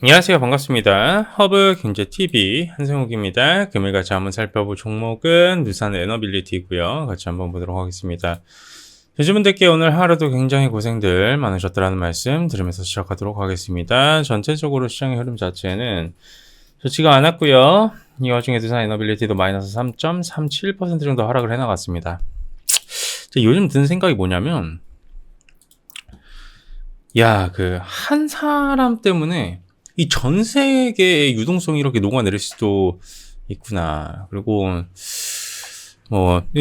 안녕하세요. 반갑습니다. 허브경제TV 한승욱입니다. 금일 같이 한번 살펴볼 종목은 누산 에너빌리티고요. 같이 한번 보도록 하겠습니다. 여러분들께 오늘 하루도 굉장히 고생들 많으셨다라는 말씀 들으면서 시작하도록 하겠습니다. 전체적으로 시장의 흐름 자체는 좋지가 않았고요. 이 와중에 누산 에너빌리티도 마이너스 3.37% 정도 하락을 해나갔습니다. 요즘 드는 생각이 뭐냐면 한 사람 때문에 이 전 세계의 유동성이 이렇게 녹아내릴 수도 있구나. 그리고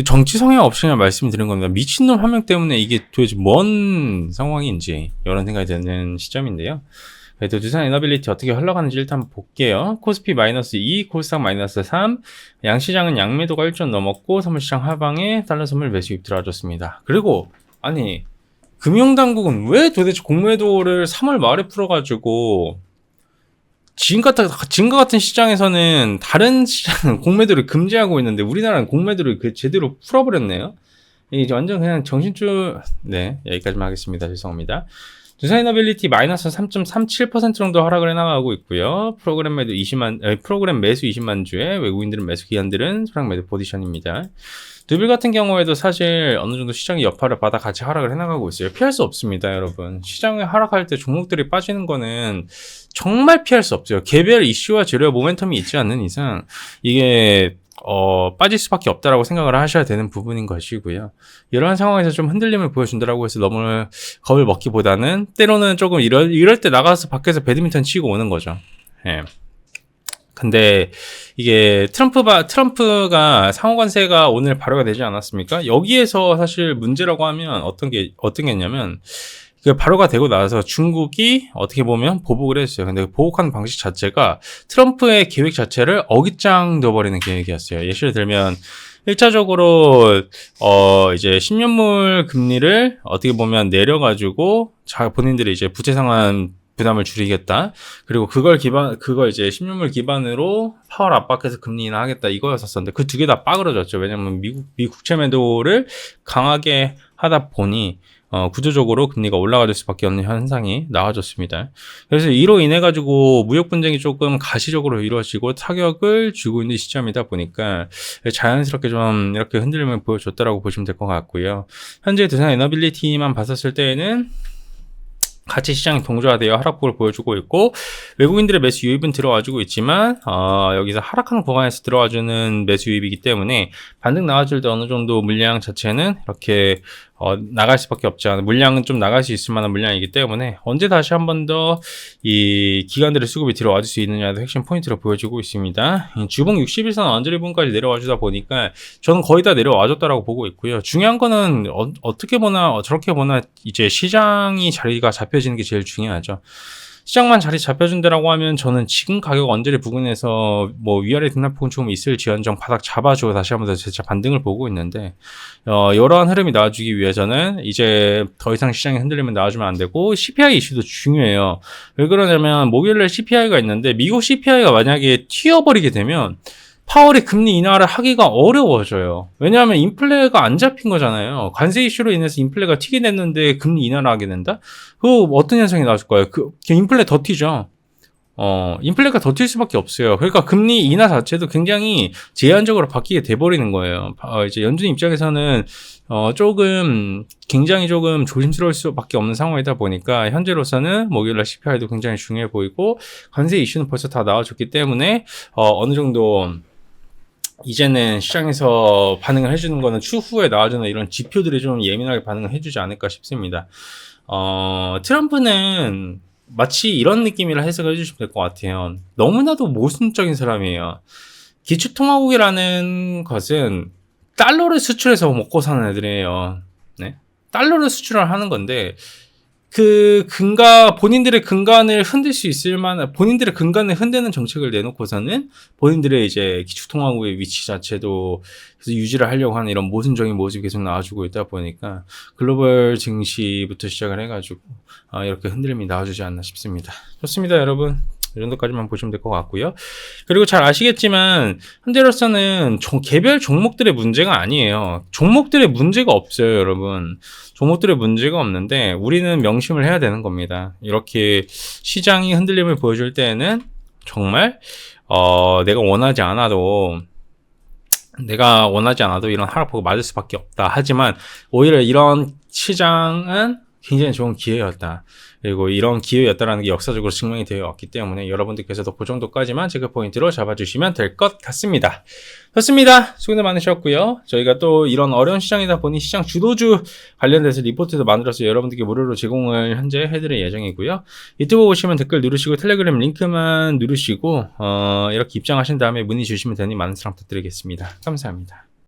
정치 성향 없이 그냥 말씀드린 겁니다. 미친놈 한 명 때문에 이게 도대체 뭔 상황인지 이런 생각이 드는 시점인데요. 그래도 두산 에너빌리티 어떻게 흘러가는지 일단 한번 볼게요. 코스피 마이너스 2, 코스닥 마이너스 3, 양시장은 양매도가 1점 넘었고 선물시장 하방에 달러 선물 매수입 들어와줬습니다. 그리고 금융당국은 왜 도대체 공매도를 3월 말에 풀어가지고 지금과 같은 시장에서는 다른 시장은 공매도를 금지하고 있는데 우리나라는 공매도를 제대로 풀어버렸네요. 이제 완전 그냥 여기까지만 하겠습니다. 죄송합니다. 두산에너빌리티 마이너스 3.37% 정도 하락을 해나가고 있고요. 프로그램 매수 20만 주에 외국인들은 매수 기관들은 소량 매도 포지션입니다. 두빌 같은 경우에도 사실 어느 정도 시장의 여파를 받아 같이 하락을 해나가고 있어요. 피할 수 없습니다, 여러분. 시장에 하락할 때 종목들이 빠지는 거는 정말 피할 수 없어요. 개별 이슈와 재료 모멘텀이 있지 않는 이상 이게 빠질 수밖에 없다라고 생각을 하셔야 되는 부분인 것이고요. 이러한 상황에서 좀 흔들림을 보여준다라고 해서 너무 겁을 먹기보다는 때로는 조금 이럴 때 나가서 밖에서 배드민턴 치고 오는 거죠. 예. 근데 이게 트럼프가 상호관세가 오늘 발효가 되지 않았습니까? 여기에서 사실 문제라고 하면 어떤 게 있냐면 그 발효가 되고 나서 중국이 어떻게 보면 보복을 했어요. 근데 그 보복하는 방식 자체가 트럼프의 계획 자체를 어깃장 둬버리는 계획이었어요. 예시를 들면 1차적으로 이제 10년물 금리를 어떻게 보면 내려가지고 본인들이 이제 부채 상환 부담을 줄이겠다. 그리고 그걸 이제 10년물 기반으로 파월 압박해서 금리 인하하겠다. 이거였었는데 그 두 개 다 빠그러졌죠. 왜냐면 미국 국채 매도를 강하게 하다 보니 구조적으로 금리가 올라갈 수밖에 없는 현상이 나와졌습니다. 그래서 이로 인해 가지고 무역 분쟁이 조금 가시적으로 이루어지고 타격을 주고 있는 시점이다 보니까 자연스럽게 좀 이렇게 흔들림을 보여줬다라고 보시면 될 것 같고요. 현재 두산 에너빌리티만 봤었을 때에는 같이 시장이 동조화되어 하락폭을 보여주고 있고 외국인들의 매수 유입은 들어와주고 있지만 여기서 하락하는 구간에서 들어와주는 매수 유입이기 때문에 반등 나와줄 때 어느 정도 물량 자체는 이렇게 나갈 수밖에 없지 않은 물량은 좀 나갈 수 있을 만한 물량이기 때문에 언제 다시 한 번 더 이 기관들의 수급이 들어와줄 수 있느냐도 핵심 포인트로 보여주고 있습니다. 주봉 60일선 언저리분까지 내려와주다 보니까 저는 거의 다 내려와줬다라고 보고 있고요. 중요한 거는 어떻게 보나 저렇게 보나 이제 시장이 자리가 잡혀지는 게 제일 중요하죠. 시장만 자리 잡혀준다라고 하면 저는 지금 가격 언저리 부근에서 위아래 등락폭은 조금 있을지언정 바닥 잡아주고 다시 한번 더 재차 반등을 보고 있는데 이러한 흐름이 나와주기 위해서는 이제 더 이상 시장에 흔들리면 나와주면 안 되고 CPI 이슈도 중요해요. 왜 그러냐면 목요일날 CPI가 있는데 미국 CPI가 만약에 튀어버리게 되면 파월이 금리 인하를 하기가 어려워져요. 왜냐하면 인플레가 안 잡힌 거잖아요. 관세 이슈로 인해서 인플레가 튀게 됐는데 금리 인하를 하게 된다? 어떤 현상이 나올 거예요? 인플레 더 튀죠. 인플레가 더 튈 수밖에 없어요. 그러니까 금리 인하 자체도 굉장히 제한적으로 바뀌게 돼버리는 거예요. 이제 연준 입장에서는 굉장히 조금 조심스러울 수밖에 없는 상황이다 보니까 현재로서는 목요일날 CPI도 굉장히 중요해 보이고 관세 이슈는 벌써 다 나와줬기 때문에 어느 정도 이제는 시장에서 반응을 해주는 거는 추후에 나와주는 이런 지표들이 좀 예민하게 반응을 해주지 않을까 싶습니다. 트럼프는 마치 이런 느낌이라 해석을 해주시면 될 것 같아요. 너무나도 모순적인 사람이에요. 기축통화국이라는 것은 달러를 수출해서 먹고 사는 애들이에요. 네? 달러를 수출을 하는 건데 본인들의 근간을 흔들 수 있을 만한, 본인들의 근간을 흔드는 정책을 내놓고서는 본인들의 이제 기축통화국의 위치 자체도 유지를 하려고 하는 이런 모순적인 모습이 계속 나와주고 있다 보니까 글로벌 증시부터 시작을 해가지고 이렇게 흔들림이 나와주지 않나 싶습니다. 좋습니다, 여러분. 이 정도까지만 보시면 될 것 같고요. 그리고 잘 아시겠지만 현재로서는 개별 종목들의 문제가 아니에요. 종목들의 문제가 없어요, 여러분. 종목들의 문제가 없는데 우리는 명심을 해야 되는 겁니다. 이렇게 시장이 흔들림을 보여줄 때에는 정말 내가 원하지 않아도 이런 하락폭을 맞을 수밖에 없다. 하지만 오히려 이런 시장은 굉장히 좋은 기회였다. 그리고 이런 기회였다라는 게 역사적으로 증명이 되어 왔기 때문에 여러분들께서도 그 정도까지만 체크 포인트로 잡아주시면 될 것 같습니다. 좋습니다. 수고들 많으셨고요. 저희가 또 이런 어려운 시장이다 보니 시장 주도주 관련돼서 리포트도 만들어서 여러분들께 무료로 제공을 현재 해드릴 예정이고요. 유튜브 보시면 댓글 누르시고 텔레그램 링크만 누르시고 이렇게 입장하신 다음에 문의 주시면 되니 많은 사랑 부탁드리겠습니다. 감사합니다.